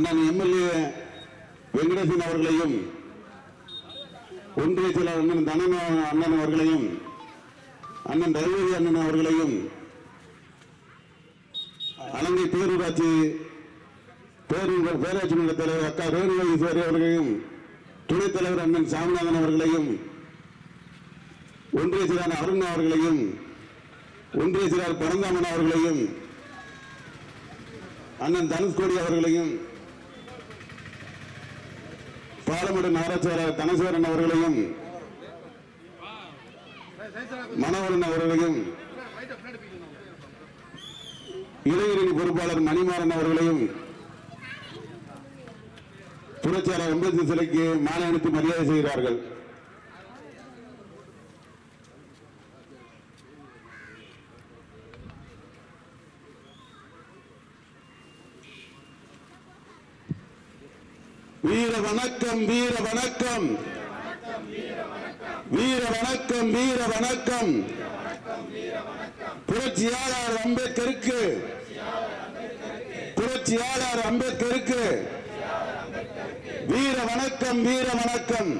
அண்ணன் எம்எல்ஏ வெங்கடேசன் அவர்களையும், ஒன்றிய செயலாளர் அண்ணன் தனன் அண்ணன் அவர்களையும், அண்ணன் ரகுபதி அண்ணன் அவர்களையும், அலங்கை பேரூராட்சி மன்ற தலைவர் அக்கா ரேணுகா ஈஸ்வரி அவர்களையும், துணைத் தலைவர் அண்ணன் சாமிநாதன் அவர்களையும், ஒன்றிய செயலாளர் அருண் அவர்களையும், ஒன்றிய செயலாளர் பரந்தாமன் அவர்களையும், அண்ணன் தனுஷ்கோடி அவர்களையும், பாலமேடு நகர செயலாளர் தனசேகரன் அவர்களையும், மனோகரன் அவர்களையும், இளைஞரணி பொறுப்பாளர் மணிமாறன் அவர்களையும் புரட்சியாளர் அம்பேத்கர் சிலைக்கு மாலை அணிவித்து மரியாதை செய்கிறார்கள். வீர வணக்கம், வீர வணக்கம், வீர வணக்கம், வீர வணக்கம். புரட்சியாளர் அம்பேத்கருக்கு, புரட்சியாளர் அம்பேத்கருக்கு வீர வணக்கம், வீர வணக்கம்.